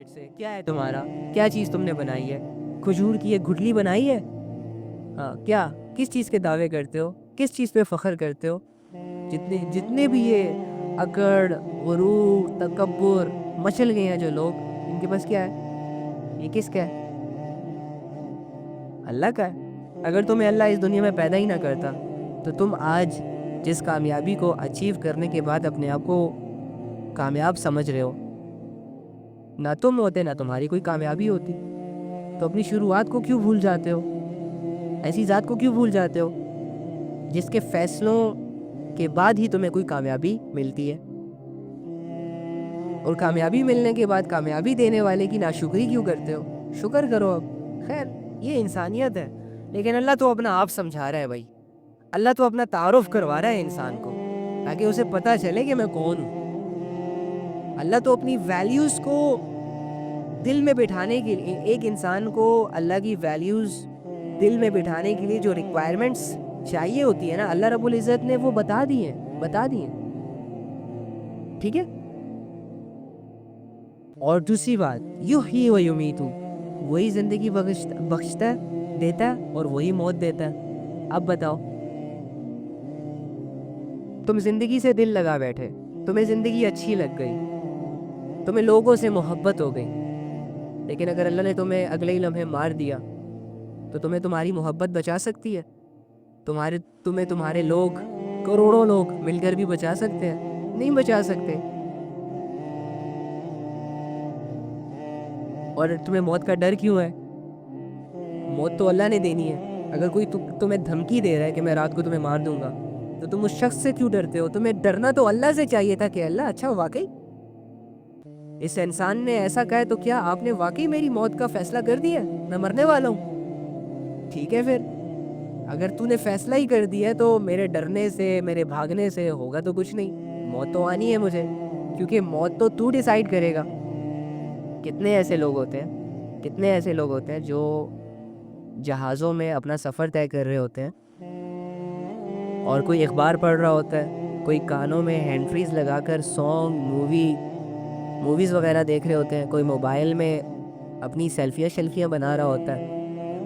سے کیا ہے تمہارا؟ کیا چیز تم نے بنائی ہے؟ کھجور کی ایک گٹھلی بنائی ہے؟ ہاں، کیا کس چیز کے دعوے کرتے ہو؟ کس چیز پہ فخر کرتے ہو؟ جتنے بھی یہ اکڑ، غرور، تکبر مچل گئے ہیں جو لوگ، ان کے پاس کیا ہے؟ یہ کس کا ہے؟ اللہ کا ہے۔ اگر تمہیں اللہ اس دنیا میں پیدا ہی نہ کرتا تو تم آج جس کامیابی کو اچیو کرنے کے بعد اپنے آپ کو کامیاب سمجھ رہے ہو، نہ تم ہوتے نہ تمہاری کوئی کامیابی ہوتی۔ تو اپنی شروعات کو کیوں بھول جاتے ہو؟ ایسی ذات کو کیوں بھول جاتے ہو جس کے فیصلوں کے بعد ہی تمہیں کوئی کامیابی ملتی ہے؟ اور کامیابی ملنے کے بعد کامیابی دینے والے کی ناشکری کیوں کرتے ہو؟ شکر کرو اب۔ خیر، یہ انسانیت ہے، لیکن اللہ تو اپنا آپ سمجھا رہا ہے بھائی۔ اللہ تو اپنا تعارف کروا رہا ہے انسان کو، تاکہ اسے پتہ چلے کہ میں کون ہوں۔ اللہ تو اپنی ویلیوز کو دل میں بٹھانے کے لیے، ایک انسان کو اللہ کی ویلیوز دل میں بٹھانے کے لیے جو ریکوائرمنٹس چاہیے ہوتی ہے نا، اللہ رب العزت نے وہ بتا دی ہیں۔ ٹھیک ہے؟ اور دوسری بات، یحیی و یمیت، وہی زندگی بخشتا ہے، دیتا ہے، اور وہی موت دیتا ہے۔ اب بتاؤ، تم زندگی سے دل لگا بیٹھے، تمہیں زندگی اچھی لگ گئی، تمہیں لوگوں سے محبت ہو گئی، لیکن اگر اللہ نے تمہیں اگلے ہی لمحے مار دیا تو تمہیں تمہاری محبت بچا سکتی ہے؟ تمہیں تمہارے لوگ، کروڑوں لوگ مل کر بھی بچا سکتے ہیں؟ نہیں بچا سکتے۔ اور تمہیں موت کا ڈر کیوں ہے؟ موت تو اللہ نے دینی ہے۔ اگر کوئی تمہیں دھمکی دے رہا ہے کہ میں رات کو تمہیں مار دوں گا، تو تم اس شخص سے کیوں ڈرتے ہو؟ تمہیں ڈرنا تو اللہ سے چاہیے تھا کہ اللہ، اچھا واقعی اس انسان نے ایسا کہا تو کیا آپ نے واقعی میری موت کا فیصلہ کر دیا؟ میں مرنے والا ہوں۔ ٹھیک ہے، پھر اگر تو نے فیصلہ ہی کر دیا تو میرے ڈرنے سے، میرے بھاگنے سے ہوگا تو کچھ نہیں۔ موت تو آنی ہے مجھے، کیونکہ موت تو ڈیسائیڈ کرے گا۔ کتنے ایسے لوگ ہوتے ہیں جو جہازوں میں اپنا سفر طے کر رہے ہوتے ہیں، اور کوئی اخبار پڑھ رہا ہوتا ہے، کوئی کانوں میں ہینڈ فریز لگا کر سانگ، موویز وغیرہ دیکھ رہے ہوتے ہیں، کوئی موبائل میں اپنی سیلفیاں بنا رہا ہوتا ہے،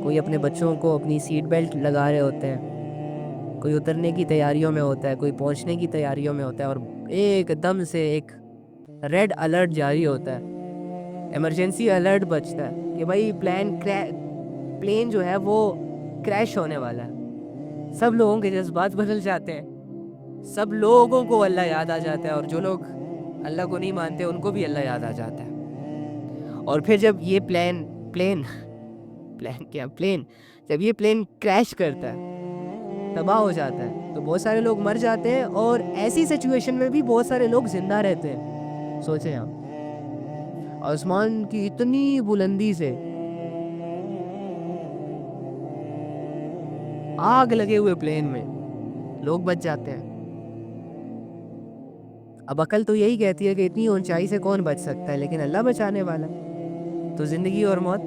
کوئی اپنے بچوں کو اپنی سیٹ بیلٹ لگا رہے ہوتے ہیں، کوئی اترنے کی تیاریوں میں ہوتا ہے، کوئی پہنچنے کی تیاریوں میں ہوتا ہے، اور ایک دم سے ایک ریڈ الرٹ جاری ہوتا ہے، ایمرجنسی الرٹ بجتا ہے کہ بھائی پلین جو ہے وہ کریش ہونے والا ہے۔ سب لوگوں کے جذبات بدل جاتے ہیں، سب لوگوں کو اللہ یاد آ جاتا ہے، اور جو لوگ اللہ کو نہیں مانتے ان کو بھی اللہ یاد آ جاتا ہے۔ اور پھر جب یہ جب یہ پلین کریش کرتا ہے، تباہ ہو جاتا ہے، تو بہت سارے لوگ مر جاتے ہیں، اور ایسی سچویشن میں بھی بہت سارے لوگ زندہ رہتے ہیں۔ سوچیں آپ، آسمان کی اتنی بلندی سے آگ لگے ہوئے پلین میں لوگ بچ جاتے ہیں۔ اب عقل تو یہی کہتی ہے کہ اتنی اونچائی سے کون بچ سکتا ہے، لیکن اللہ بچانے والا۔ تو زندگی اور موت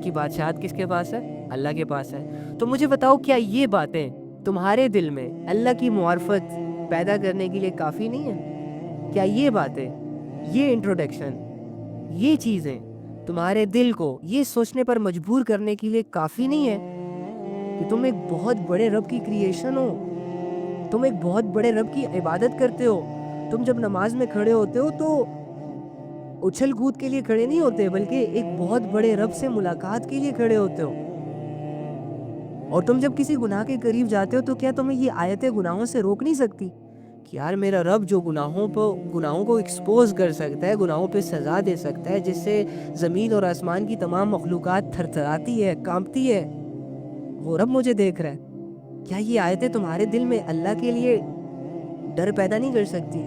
کی بادشاہت کس کے پاس ہے؟ اللہ کے پاس ہے۔ تو مجھے بتاؤ، کیا یہ باتیں تمہارے دل میں اللہ کی معرفت پیدا کرنے کے لیے کافی نہیں ہے؟ کیا یہ باتیں، یہ انٹروڈکشن، یہ چیزیں تمہارے دل کو یہ سوچنے پر مجبور کرنے کے لیے کافی نہیں ہے کہ تم ایک بہت بڑے رب کی کریشن ہو، تم ایک بہت بڑے رب کی عبادت کرتے ہو؟ تم جب نماز میں کھڑے ہوتے ہو تو اچھل کود کے لیے کھڑے نہیں ہوتے، بلکہ ایک بہت بڑے رب سے ملاقات کے لیے کھڑے ہوتے ہو۔ اور تم جب کسی گناہ کے قریب جاتے ہو تو کیا تمہیں یہ آیتیں گناہوں سے روک نہیں سکتی کہ یار میرا رب جو گناہوں کو ایکسپوز کر سکتا ہے، گناہوں پہ سزا دے سکتا ہے، جس سے زمین اور آسمان کی تمام مخلوقات تھرتھراتی ہے، کانپتی ہے، وہ رب مجھے دیکھ رہا ہے؟ کیا یہ آیتیں تمہارے دل میں اللہ کے لیے ڈر پیدا نہیں کر سکتی؟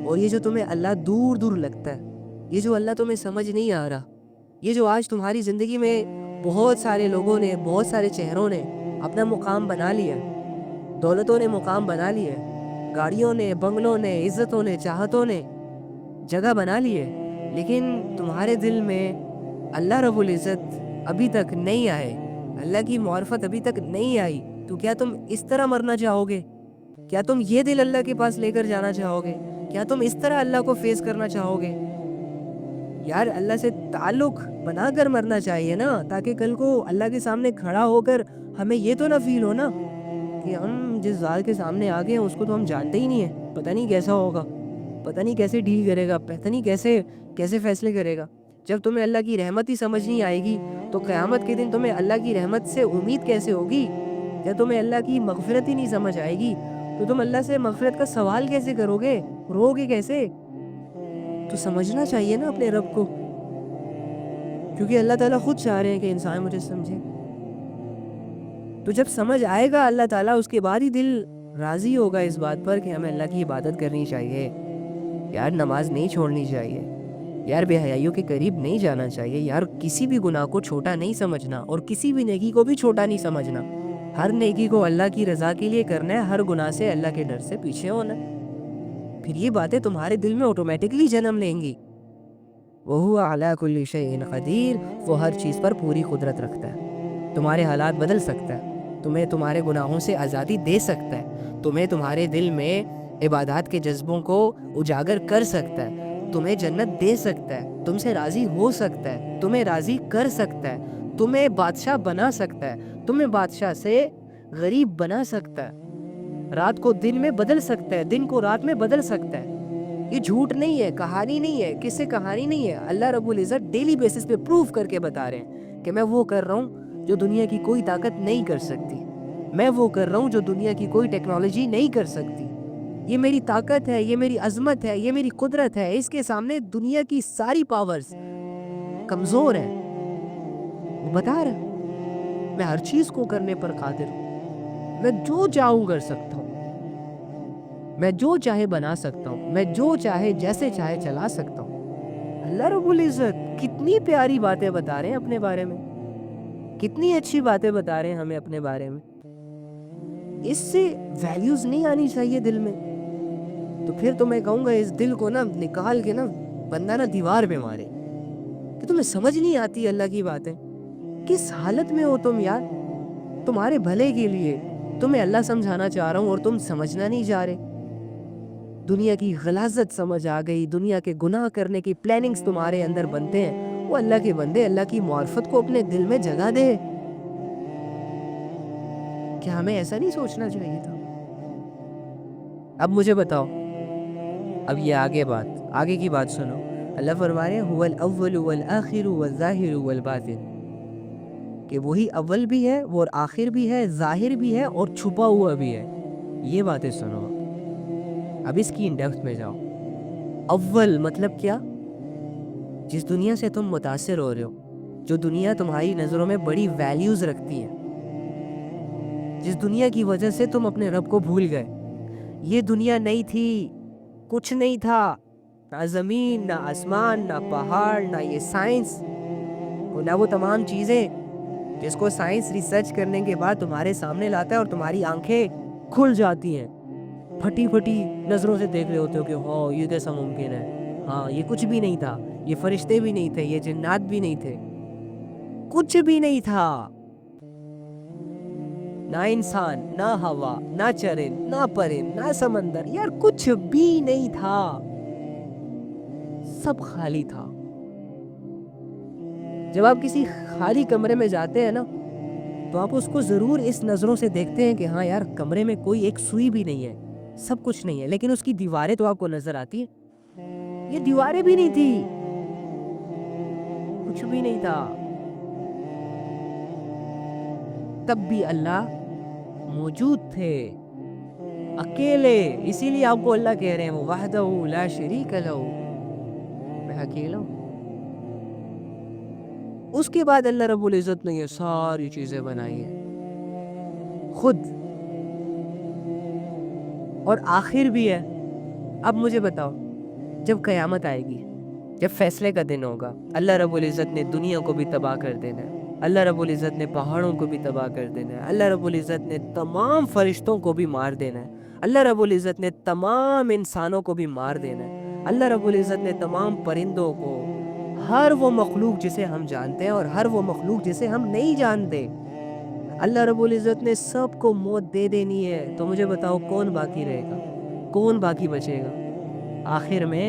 اور یہ جو تمہیں اللہ دور دور لگتا ہے، یہ جو اللہ تمہیں سمجھ نہیں آ رہا، یہ جو آج تمہاری زندگی میں بہت سارے لوگوں نے، بہت سارے چہروں نے اپنا مقام بنا لیا، دولتوں نے مقام بنا لیا، گاڑیوں نے، بنگلوں نے، عزتوں نے، چاہتوں نے جگہ بنا لی ہے، لیکن تمہارے دل میں اللہ رب العزت ابھی تک نہیں آئے، اللہ کی معرفت ابھی تک نہیں آئی، تو کیا تم اس طرح مرنا چاہو گے؟ کیا تم یہ دل اللہ کے پاس لے کر جانا چاہو گے؟ کیا تم اس طرح اللہ کو فیس کرنا چاہو گے؟ یار اللہ سے تعلق بنا کر مرنا چاہیے نا، تاکہ کل کو اللہ کے سامنے کھڑا ہو کر ہمیں یہ تو نہ فیل ہو نا کہ ہم جس ذات کے سامنے آ گئے ہیں اس کو تو ہم جانتے ہی نہیں ہیں، پتہ نہیں کیسا ہوگا، پتہ نہیں کیسے ڈیل کرے گا، پتہ نہیں کیسے فیصلے کرے گا۔ جب تمہیں اللہ کی رحمت ہی سمجھ نہیں آئے گی تو قیامت کے دن تمہیں اللہ کی رحمت سے امید کیسے ہوگی؟ جب تمہیں اللہ کی مغفرت ہی نہیں سمجھ آئے گی تو تم اللہ سے مغفرت کا سوال کیسے کرو گے، رو گے کیسے؟ تو سمجھنا چاہیے نا اپنے رب کو، کیونکہ اللہ تعالیٰ خود چاہ رہے ہیں کہ انسان مجھے سمجھے۔ تو جب سمجھ آئے گا اللہ تعالیٰ، اس کے بعد ہی دل راضی ہوگا اس بات پر کہ ہمیں اللہ کی عبادت کرنی چاہیے، یار نماز نہیں چھوڑنی چاہیے، یار بے حیائیوں کے قریب نہیں جانا چاہیے، یار کسی بھی گناہ کو چھوٹا نہیں سمجھنا اور کسی بھی نیکی کو بھی چھوٹا نہیں سمجھنا۔ ہر نیکی کو اللہ کی رضا کے لیے کرنا ہے، ہر گناہ سے اللہ کے ڈر سے پیچھے ہونا ہے، پھر یہ باتیں تمہارے دل میں آٹومیٹکلی جنم لیں گی۔ وَهُوَ عَلَىٰ كُلِّ شَيْءٍ قَدِيرٌ، وہ ہر چیز پر پوری قدرت رکھتا ہے، تمہارے حالات بدل سکتا ہے، تمہیں تمہارے گناہوں سے آزادی دے سکتا ہے، تمہیں تمہارے دل میں عبادات کے جذبوں کو اجاگر کر سکتا ہے، تمہیں جنت دے سکتا ہے، تم سے راضی ہو سکتا ہے، تمہیں راضی کر سکتا ہے، تمہیں بادشاہ بنا سکتا ہے، تمہیں بادشاہ سے غریب بنا سکتا ہے، رات کو دن میں بدل سکتا ہے، دن کو رات میں بدل سکتا ہے۔ یہ جھوٹ نہیں ہے، کہانی نہیں ہے، کس سے کہانی نہیں ہے، اللہ رب العزت ڈیلی بیسس پہ پروف کر کے بتا رہے ہیں کہ میں وہ کر رہا ہوں جو دنیا کی کوئی طاقت نہیں کر سکتی، میں وہ کر رہا ہوں جو دنیا کی کوئی ٹیکنالوجی نہیں کر سکتی، یہ میری طاقت ہے، یہ میری عظمت ہے، یہ میری قدرت ہے، اس کے سامنے دنیا کی ساری پاورز کمزور ہیں۔ وہ بتا رہا ہے میں ہر چیز کو کرنے پر قادر ہوں، میں جو چاہوں کر سکتا ہوں، میں جو چاہے بنا سکتا ہوں، میں جو چاہے جیسے چاہے چلا سکتا ہوں۔ اللہ رب العزت کتنی پیاری باتیں بتا رہے ہیں اپنے بارے میں، کتنی اچھی باتیں بتا رہے ہیں ہمیں اپنے بارے میں۔ اس سے ویلیوز نہیں آنی چاہیے دل میں، تو پھر تو میں کہوں گا اس دل کو نا نکال کے نا بندہ نا دیوار پہ مارے، کہ تمہیں سمجھ نہیں آتی اللہ کی باتیں۔ کس حالت میں ہو تم یار؟ تمہارے بھلے کے لیے تمہیں اللہ سمجھانا چاہ رہا ہوں اور تم سمجھنا نہیں چاہ رہے۔ دنیا کی غلاظت سمجھ آ گئی، دنیا کے گناہ کرنے کی پلاننگز تمہارے اندر بنتے ہیں، وہ اللہ کے بندے اللہ کی معرفت کو اپنے دل میں جگہ دے۔ کیا ہمیں ایسا نہیں سوچنا چاہیے تھا؟ اب مجھے بتاؤ، اب یہ آگے کی بات سنو۔ اللہ فرما رہے ہیں هو الاول والآخر والظاہر والباطن، کہ وہی اول بھی ہے، وہ آخر بھی ہے، ظاہر بھی ہے اور چھپا ہوا بھی ہے۔ یہ باتیں سنو، اب اس کی ان ڈیپتھ میں جاؤ۔ اول مطلب کیا؟ جس دنیا سے تم متاثر ہو رہے ہو، جو دنیا تمہاری نظروں میں بڑی ویلیوز رکھتی ہے، جس دنیا کی وجہ سے تم اپنے رب کو بھول گئے، یہ دنیا نہیں تھی، کچھ نہیں تھا، نہ زمین، نہ آسمان، نہ پہاڑ، نہ یہ سائنس، اور نہ وہ تمام چیزیں جس کو سائنس ریسرچ کرنے کے بعد تمہارے سامنے لاتا ہے اور تمہاری آنکھیں کھل جاتی ہیں، پھٹی نظروں سے دیکھ رہے ہوتے ہو کہ ہاں یہ کیسا ممکن ہے، ہاں یہ کچھ بھی نہیں تھا، یہ فرشتے بھی نہیں تھے، یہ جنات بھی نہیں تھے، کچھ بھی نہیں تھا، نہ انسان، نہ ہوا، نہ چرند، نہ پرند، نہ سمندر، یار کچھ بھی نہیں تھا، سب خالی تھا۔ جب آپ کسی خالی کمرے میں جاتے ہیں نا تو آپ اس کو ضرور اس نظروں سے دیکھتے ہیں کہ ہاں یار کمرے میں کوئی ایک سوئی بھی نہیں ہے، سب کچھ نہیں ہے، لیکن اس کی دیواریں تو آپ کو نظر آتی ہیں۔ یہ دیواریں بھی نہیں تھی، کچھ بھی نہیں تھا، تب بھی اللہ موجود تھے، اکیلے، اسی لیے آپ کو اللہ کہہ رہے ہیں وہ وحدہ لا شریک لہ، میں اکیلا ہوں۔ اس کے بعد اللہ رب العزت نے یہ ساری چیزیں بنائی ہیں خود، اور آخر بھی ہے۔ اب مجھے بتاؤ، جب قیامت آئے گی، جب فیصلے کا دن ہوگا، اللہ رب العزت نے دنیا کو بھی تباہ کر دینا ہے، اللہ رب العزت نے پہاڑوں کو بھی تباہ کر دینا ہے، اللہ رب العزت نے تمام فرشتوں کو بھی مار دینا ہے، اللہ رب العزت نے تمام انسانوں کو بھی مار دینا ہے، اللہ رب العزت نے تمام پرندوں کو، ہر وہ مخلوق جسے ہم جانتے ہیں اور ہر وہ مخلوق جسے ہم نہیں جانتے، اللہ رب العزت نے سب کو موت دے دینی ہے۔ تو مجھے بتاؤ کون باقی رہے گا، کون باقی بچے گا؟ آخر میں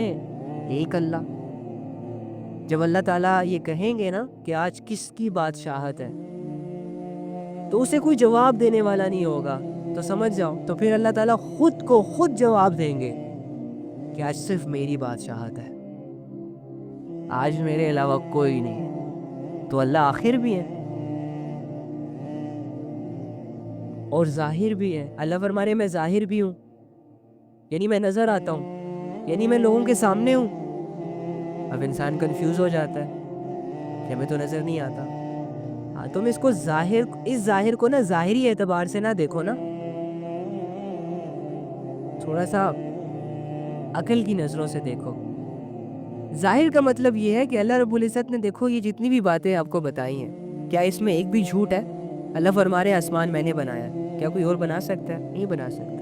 ایک اللہ، جب اللہ تعالیٰ یہ کہیں گے نا کہ آج کس کی بادشاہت ہے، تو اسے کوئی جواب دینے والا نہیں ہوگا، تو سمجھ جاؤ تو پھر اللہ تعالیٰ خود کو خود جواب دیں گے کہ آج صرف میری بادشاہت ہے، آج میرے علاوہ کوئی نہیں ہے۔ تو اللہ آخر بھی ہے اور ظاہر بھی ہے۔ اللہ فرما رہے میں ظاہر بھی ہوں، یعنی میں نظر آتا ہوں، یعنی میں لوگوں کے سامنے ہوں۔ اب انسان کنفیوز ہو جاتا ہے کہ ہمیں تو نظر نہیں آتا۔ ہاں، تم اس ظاہر کو نا ظاہری اعتبار سے نہ دیکھو نا، تھوڑا سا عقل کی نظروں سے دیکھو۔ ظاہر کا مطلب یہ ہے کہ اللہ رب العزت نے دیکھو یہ جتنی بھی باتیں آپ کو بتائی ہیں، کیا اس میں ایک بھی جھوٹ ہے؟ اللہ فرما رہے آسمان میں نے بنایا ہے، کیا کوئی اور بنا سکتا ہے؟ نہیں بنا سکتا۔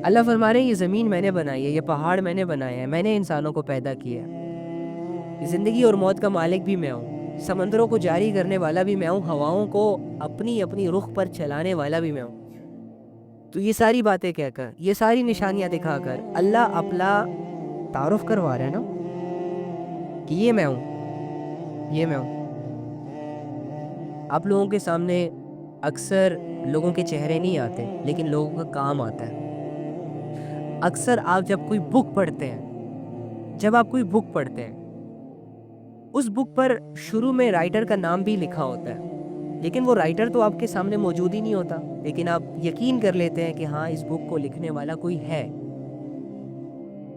اللہ فرما رہے یہ زمین میں نے بنائی ہے، یہ پہاڑ میں نے بنایا ہے، میں نے انسانوں کو پیدا کیا ہے، زندگی اور موت کا مالک بھی میں ہوں، سمندروں کو جاری کرنے والا بھی میں ہوں، ہواؤں کو اپنی اپنی رخ پر چلانے والا بھی میں ہوں۔ تو یہ ساری باتیں کہہ کر، یہ ساری نشانیاں دکھا کر اللہ اپنا تعارف کروا رہا ہے نا کہ یہ میں ہوں، یہ میں ہوں۔ آپ لوگوں کے سامنے اکثر لوگوں کے چہرے نہیں آتے، لیکن لوگوں کا کام آتا ہے۔ اکثر آپ جب کوئی بک پڑھتے ہیں، اس بک پر شروع میں رائٹر کا نام بھی لکھا ہوتا ہے، لیکن وہ رائٹر تو آپ کے سامنے موجود ہی نہیں ہوتا، لیکن آپ یقین کر لیتے ہیں کہ ہاں اس بک کو لکھنے والا کوئی ہے۔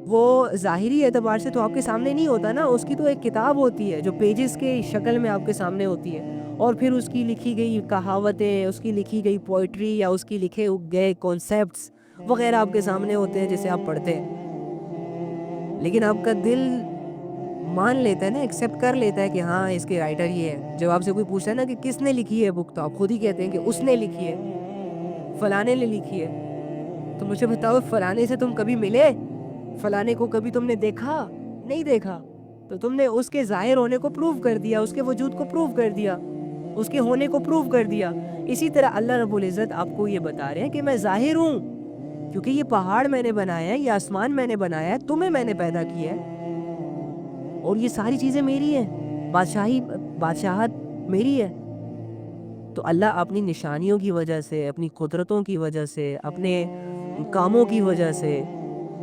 وہ ظاہری اعتبار سے تو آپ کے سامنے نہیں ہوتا نا، اس کی تو ایک کتاب ہوتی ہے جو پیجز کے شکل میں آپ کے سامنے ہوتی ہے، اور پھر اس کی لکھی گئی کہاوتیں، اس کی لکھی گئی پوئٹری یا اس کی لکھے گئے کانسیپٹس وغیرہ آپ کے سامنے ہوتے ہیں جسے آپ پڑھتے ہیں۔ لیکن آپ کا دل مان لیتا ہے نا، ایکسیپٹ کر لیتا ہے کہ ہاں اس کے رائٹر یہ ہے۔ جب آپ سے کوئی پوچھتا ہے نا کہ کس نے لکھی ہے بک، تو آپ خود ہی کہتے ہیں کہ اس نے لکھی ہے، فلانے نے لکھی ہے۔ تو مجھے بتاؤ فلانے سے تم کبھی ملے؟ فلانے کو کبھی تم نے دیکھا؟ نہیں دیکھا، تو تم نے اس کے ظاہر ہونے کو پروف کر دیا، اس کے وجود کو پروف کر دیا، اس کے ہونے کو پروف کر دیا۔ اسی طرح اللہ رب العزت آپ کو یہ بتا رہے ہیں کہ میں ظاہر ہوں، کیونکہ یہ پہاڑ میں نے بنایا ہے، یہ آسمان میں نے بنایا ہے، تمہیں میں نے پیدا کیا ہے، اور یہ ساری چیزیں میری ہیں، بادشاہت میری ہے۔ تو اللہ اپنی نشانیوں کی وجہ سے، اپنی قدرتوں کی وجہ سے، اپنے کاموں کی وجہ سے،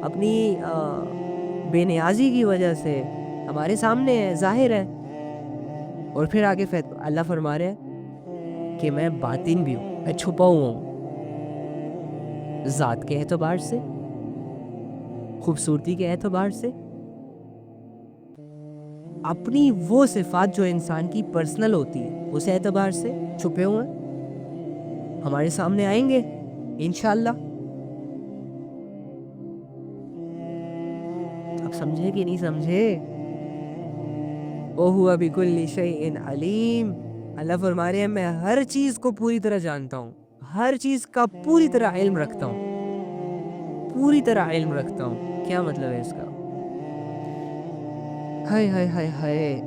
اپنی بے نیازی کی وجہ سے ہمارے سامنے ہے، ظاہر ہے۔ اور پھر آگے اللہ فرما رہے ہیں کہ میں باطن بھی ہوں، میں چھپا ہوا ہوں، ذات کے اعتبار سے، خوبصورتی کے اعتبار سے، اپنی وہ صفات جو انسان کی پرسنل ہوتی ہے اس اعتبار سے چھپے ہوئے ہیں، ہمارے سامنے آئیں گے انشاءاللہ۔ اب سمجھے کہ نہیں سمجھے؟ وَهُوَ بِكُلِّ شَيْءٍ عَلِيمٌ۔ اللہ فرما رہے ہیں میں ہر چیز کو پوری طرح جانتا ہوں، ہر چیز کا پوری طرح علم رکھتا ہوں، پوری طرح علم رکھتا ہوں۔ کیا مطلب ہے اس کا؟ ہائے ہائے ہائے ہائے،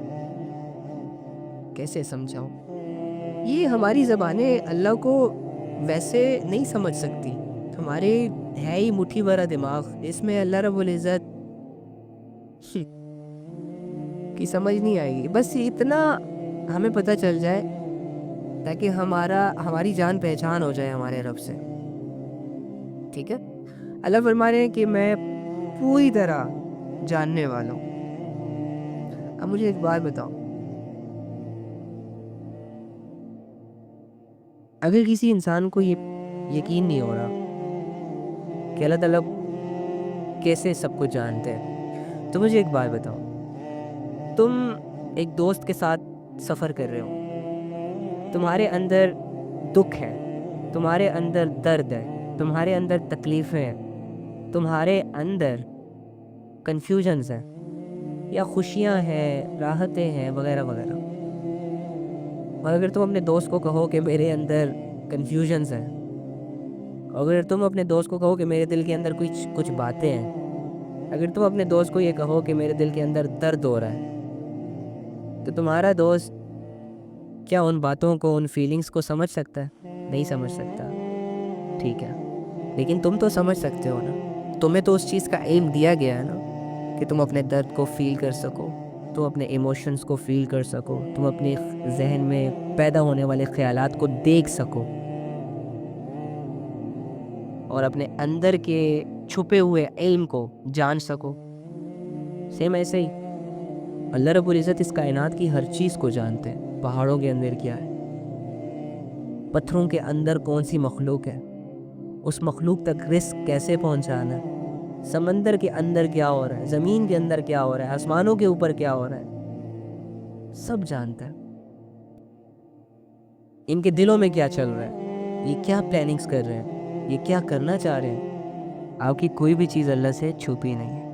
کیسے سمجھاؤں؟ یہ ہماری زبانیں اللہ کو ویسے نہیں سمجھ سکتی، ہمارے ہے ہی مٹھی بھرا دماغ، اس میں اللہ رب العزت کی سمجھ نہیں آئے گی۔ بس اتنا ہمیں پتہ چل جائے تاکہ ہماری جان پہچان ہو جائے ہمارے رب سے، ٹھیک ہے؟ اللہ فرما رہے ہیں کہ میں پوری طرح جاننے والا ہوں۔ اب مجھے ایک بات بتاؤ، اگر کسی انسان کو یہ یقین نہیں ہو رہا کہ اللہ تعالیٰ کیسے سب کچھ جانتے ہیں، تو مجھے ایک بات بتاؤ، تم ایک دوست کے ساتھ سفر کر رہے ہو، تمہارے اندر دکھ ہے، تمہارے اندر درد ہے، تمہارے اندر تکلیفیں ہیں، تمہارے اندر کنفیوژنز ہیں یا خوشیاں ہیں، راحتیں ہیں وغیرہ وغیرہ، اور اگر تم اپنے دوست کو کہو کہ میرے اندر کنفیوژنز ہیں، اگر تم اپنے دوست کو کہو کہ میرے دل کے اندر کچھ باتیں ہیں، اگر تم اپنے دوست کو یہ کہو کہ میرے دل کے اندر درد ہو رہا ہے، تو تمہارا دوست کیا ان باتوں کو، ان فیلنگز کو سمجھ سکتا ہے؟ نہیں سمجھ سکتا، ٹھیک ہے؟ لیکن تم تو سمجھ سکتے ہو نا، تمہیں تو اس چیز کا علم دیا گیا ہے نا کہ تم اپنے درد کو فیل کر سکو، تم اپنے ایموشنز کو فیل کر سکو، تم اپنے ذہن میں پیدا ہونے والے خیالات کو دیکھ سکو اور اپنے اندر کے چھپے ہوئے علم کو جان سکو۔ سیم ایسے ہی اللہ رب العزت اس کائنات کی ہر چیز کو جانتے ہیں۔ پہاڑوں کے اندر کیا ہے، پتھروں کے اندر کون سی مخلوق ہے، اس مخلوق تک رزق کیسے پہنچانا ہے، سمندر کے اندر کیا ہو رہا ہے، زمین کے اندر کیا ہو رہا ہے، آسمانوں کے اوپر کیا ہو رہا ہے، سب جانتا ہے۔ ان کے دلوں میں کیا چل رہا ہے، یہ کیا پلاننگز کر رہے ہیں، یہ کیا کرنا چاہ رہے ہیں۔ آپ کی کوئی بھی چیز اللہ سے چھپی نہیں ہے۔